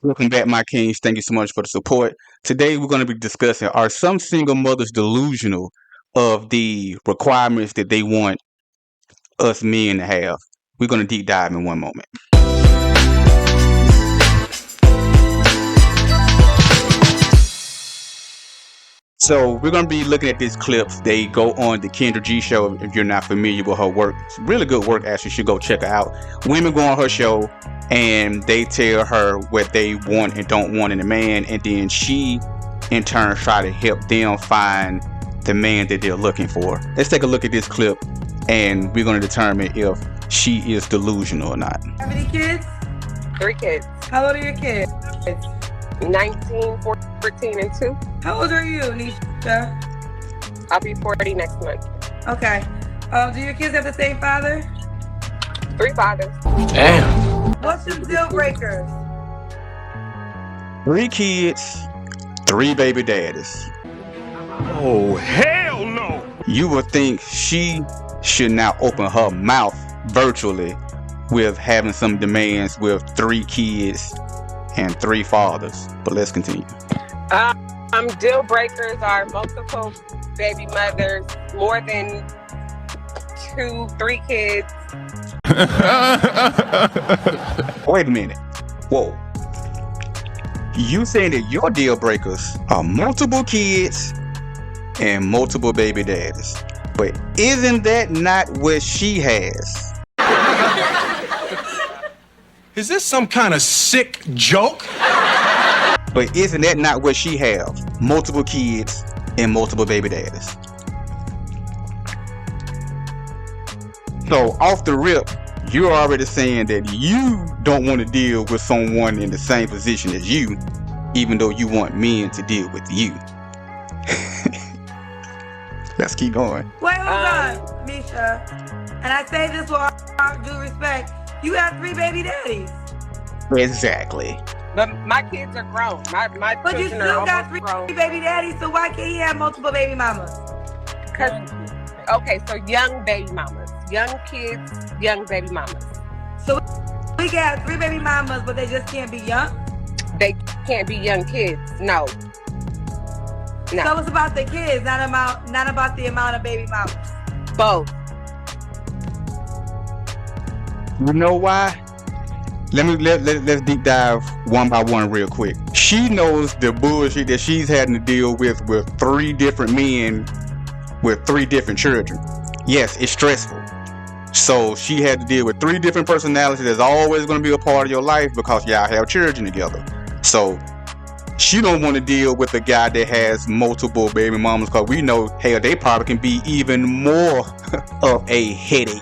Welcome back, my kings. Thank you so much for the support. Today, we're going to be discussing, are some single mothers delusional of the requirements that they want us men to have? We're going to deep dive in one moment. So we're going to be looking at these clips. They go on the Kendra G show. If you're not familiar with her work, it's really good work. Actually, you should go check her out. Women go on her show and they tell her what they want and don't want in a man, and then she in turn try to help them find the man that they're looking for. Let's take a look at this clip and we're going to determine if she is delusional or not. How many kids? 3 kids. How old are your kids? 19, 14, and 2. How old are you, Nisha? I'll be 40 next month. Okay. Do your kids have the same father? 3 fathers. Damn. What's the deal breakers? 3 kids, 3 baby daddies. Oh, hell no. You would think she should now open her mouth virtually with having some demands with 3 kids and 3 fathers. But let's continue. Deal breakers are multiple baby mothers, more than 2, 3 kids. Wait a minute. Whoa. You saying that your deal breakers are multiple kids and multiple baby daddies. But isn't that not what she has? Is this some kind of sick joke? But isn't that not what she have? Multiple kids and multiple baby daddies. So off the rip, you're already saying that you don't want to deal with someone in the same position as you, even though you want men to deal with you. Let's keep going. Wait, hold on, Misha. And I say this with all due respect. You have 3 baby daddies. Exactly. But my kids are grown. My But you children are still got almost 3 grown. baby daddies, so why can't he have multiple baby mamas? Okay, so young baby mamas. Young kids, young baby mamas. So we can have 3 baby mamas, but they just can't be young? They can't be young kids. No. No. So it's about the kids, not about the amount of baby mamas. Both. You know why? Let's deep dive one by one real quick. She knows the bullshit that she's having to deal with 3 different men with 3 different children. Yes, it's stressful. So she had to deal with 3 different personalities that's always going to be a part of your life because y'all have children together. So she don't want to deal with a guy that has multiple baby mamas, because we know, hell, they probably can be even more of a headache,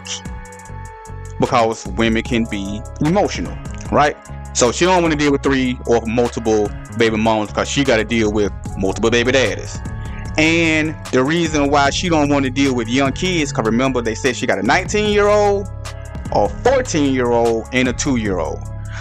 because women can be emotional, right? So she don't want to deal with 3 or multiple baby mamas because she got to deal with multiple baby daddies. And the reason why she don't want to deal with young kids, because remember they said she got a 19-year-old, a 14-year-old, and a 2-year-old.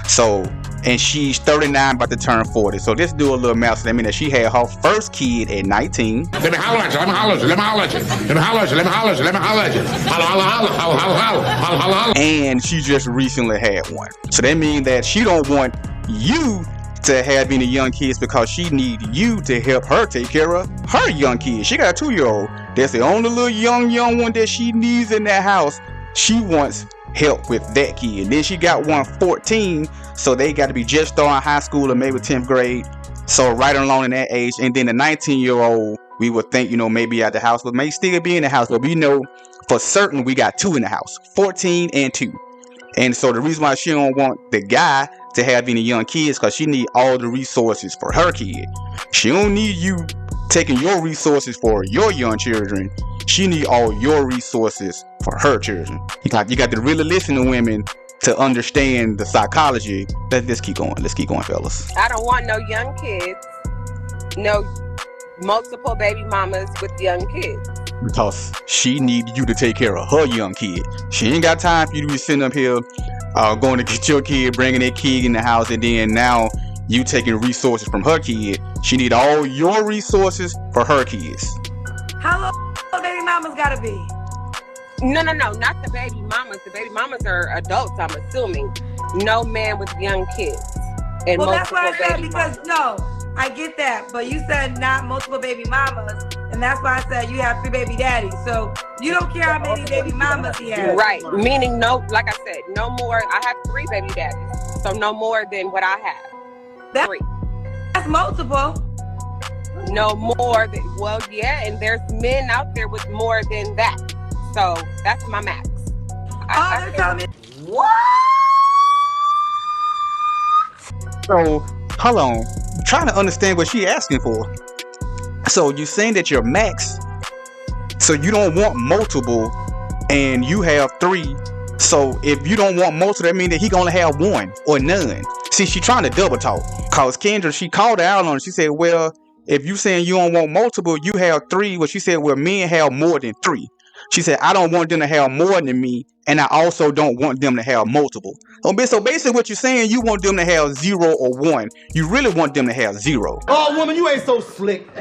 So, and she's 39, about to turn 40. So let's do a little math. So that means that she had her first kid at 19. Let me holler at you, let me holler at you, let me holler at you, let me holler at you, let me holler at you, let me holler at you. Holla, holla, holla, holla, holla, holla, holla, holla. And she just recently had one. So that means that she don't want you to have any young kids because she need you to help her take care of her young kids. She got a 2-year-old. That's the only little young one that she needs in that house. She wants help with that kid. Then she got one 14, so they got to be just starting high school or maybe 10th grade. So right along in that age. And then the 19-year-old, we would think, maybe at the house, but may still be in the house. But we know for certain we got 2 in the house, 14 and 2. And so the reason why she don't want the guy to have any young kids, because she need all the resources for her kid. She don't need you taking your resources for your young children. She need all your resources for her children. You got to really listen to women to understand the psychology. Let's keep going. Let's keep going, fellas. I don't want no young kids. No multiple baby mamas with young kids. Because she need you to take care of her young kid. She ain't got time for you to be sitting up here going to get your kid, bringing that kid in the house, and then now you taking resources from her kid. She need all your resources for her kids. How old baby mamas gotta be? No, not the baby mamas. The baby mamas are adults, I'm assuming. No man with young kids. and Well, that's multiple why I said, baby because mamas. no, I get that, but you said not multiple baby mamas, and that's why I said you have 3 baby daddies. So you don't care how many baby mamas he has. Right, meaning no, like I said, no more. I have 3 baby daddies, so no more than what I have. 3. That's multiple. No more than, well, yeah, and there's men out there with more than that. So that's my max. They're telling me. So, hold on. I'm trying to understand what she asking for. So, you saying that you're max, so you don't want multiple, and you have 3. So, if you don't want multiple, that means that he gonna have 1 or none. See, she trying to double talk. Cause Kendra, she called her out on it. She said, well, if you saying you don't want multiple, you have 3. Well, she said, well, men have more than 3. She said, I don't want them to have more than me, and I also don't want them to have multiple. So basically what you're saying, you want them to have 0 or 1. You really want them to have 0. Oh, woman, you ain't so slick.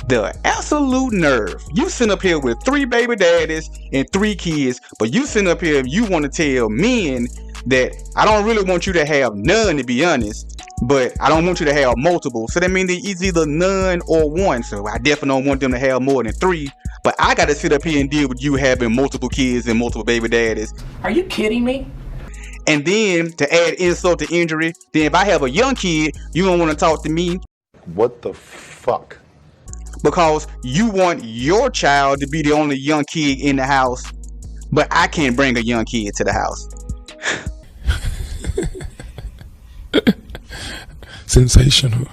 The absolute nerve. You sit up here with 3 baby daddies and 3 kids, but you sit up here, you want to tell men that I don't really want you to have none, to be honest, but I don't want you to have multiple. So that means it's either none or 1. So I definitely don't want them to have more than 3. But I got to sit up here and deal with you having multiple kids and multiple baby daddies. Are you kidding me? And then to add insult to injury, then if I have a young kid, you don't want to talk to me. What the fuck? Because you want your child to be the only young kid in the house, but I can't bring a young kid to the house. Sensational.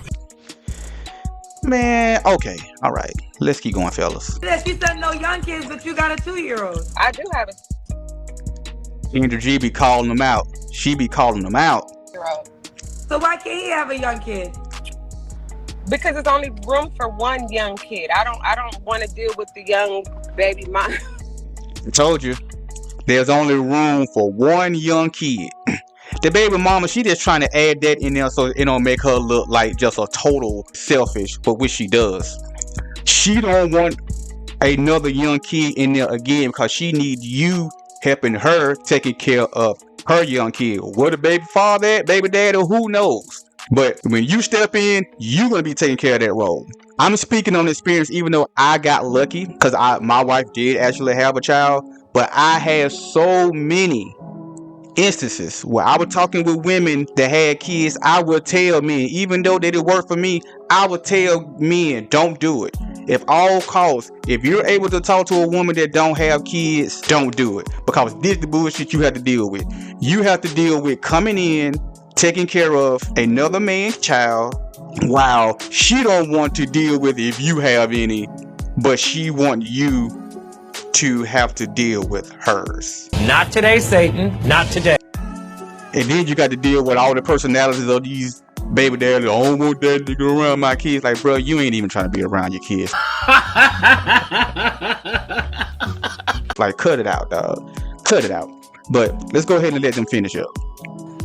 Man, okay, all right. Let's keep going, fellas. Yeah, she said no young kids, but you got a 2-year-old. I do have Kendra G be calling them out. She be calling them out. a 2-year-old. So why can't he have a young kid? Because there's only room for 1 young kid. I don't want to deal with the young baby mom. I told you. There's only room for 1 young kid. The baby mama, she just trying to add that in there so it don't make her look like just a total selfish, but which she does. She don't want another young kid in there again because she needs you helping her taking care of her young kid. Where the baby father at, baby daddy, who knows? But when you step in, you're going to be taking care of that role. I'm speaking on experience, even though I got lucky because my wife did actually have a child, but I had so many instances where I was talking with women that had kids. I would tell men, even though they didn't work for me, I would tell men, don't do it. If all costs, if you're able to talk to a woman that don't have kids, don't do it. Because this is the bullshit you have to deal with. You have to deal with coming in, taking care of another man's child, while she don't want to deal with if you have any, but she want you to have to deal with hers. Not today, Satan. Not today. And then you got to deal with all the personalities of these baby daddies. I don't want that nigga around my kids. Like, bro, you ain't even trying to be around your kids. Like, cut it out, dog. Cut it out. But let's go ahead and let them finish up.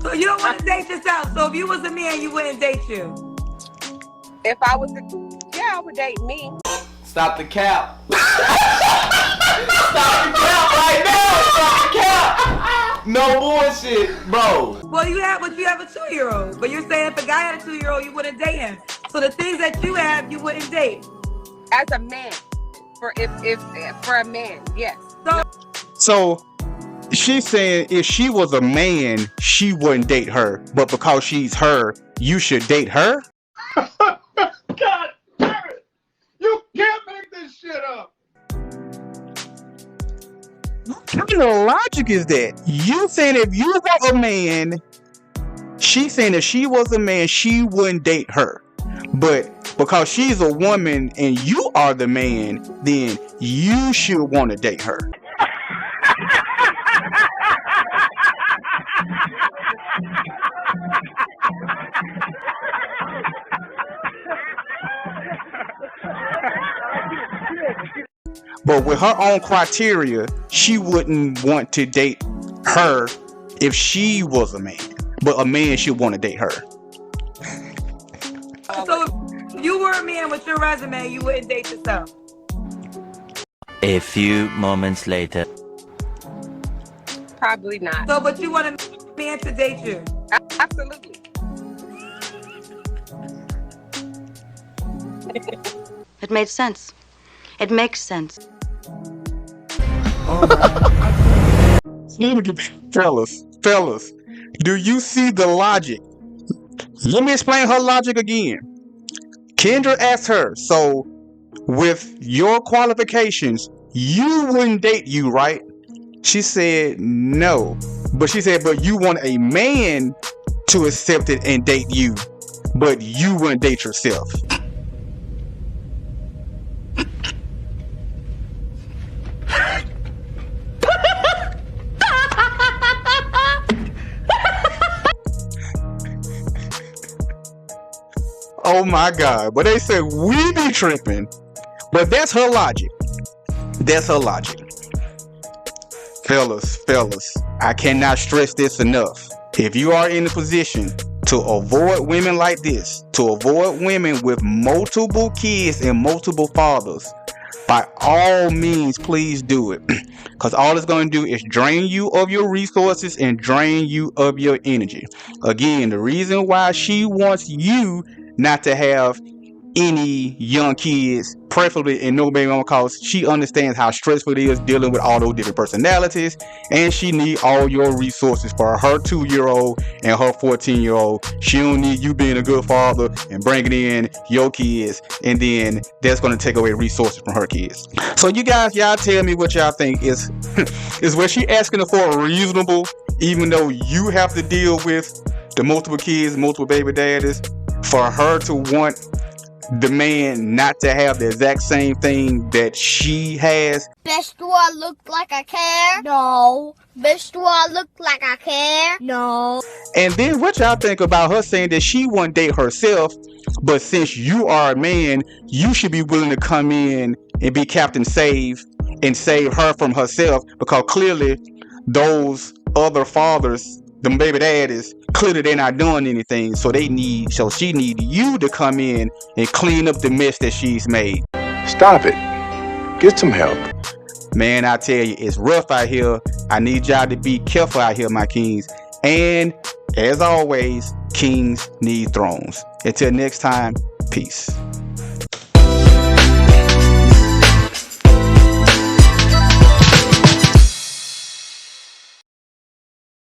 So you don't want to date yourself. So if you was a man, you wouldn't date you. If I was I would date me. Stop the cap. Stop the cap right now. Stop the cap. No bullshit, bro. Well, you have a 2-year-old, but you're saying if a guy had a 2-year-old, you wouldn't date him. So the things that you have, you wouldn't date. As a man, for a man, yes. So she's saying if she was a man, she wouldn't date her. But because she's her, you should date her? God damn it! You can't make this shit up! What kind of logic is that? You saying if you were a man, she's saying if she was a man, she wouldn't date her. But because she's a woman and you are the man, then you should want to date her. But with her own criteria, she wouldn't want to date her if she was a man. But a man should want to date her. So if you were a man with your resume, you wouldn't date yourself. A few moments later. Probably not. So, but you want a man to date you. Absolutely. It made sense. It makes sense. Fellas, do you see the logic? Let me explain her logic again. Kendra asked her, so with your qualifications, you wouldn't date you, right? She said no. But she said, but you want a man to accept it and date you, but you wouldn't date yourself. Oh my God. But they said we be tripping. But that's her logic. That's her logic. Fellas, I cannot stress this enough. If you are in a position to avoid women like this, to avoid women with multiple kids and multiple fathers, by all means, please do it. Because all it's going to do is drain you of your resources and drain you of your energy. Again, the reason why she wants you not to have any young kids, preferably in no baby mama, because she understands how stressful it is dealing with all those different personalities, and she needs all your resources for her 2-year-old and her 14-year-old. She don't need you being a good father and bringing in your kids, and then that's going to take away resources from her kids. So you guys, y'all tell me what y'all think is what she asking for reasonable, even though you have to deal with the multiple kids, multiple baby daddies, for her to want the man not to have the exact same thing that she has. Best do I look like I care? No. Best do I look like I care? No. And then what y'all think about her saying that she won't date herself, but since you are a man, you should be willing to come in and be Captain Save and save her from herself, because clearly those other fathers, them baby daddies, clearly they're not doing anything, so she need you to come in and clean up the mess that she's made. Stop it. Get some help. Man, I tell you, it's rough out here. I need y'all to be careful out here, my kings. And as always, kings need thrones. Until next time, peace.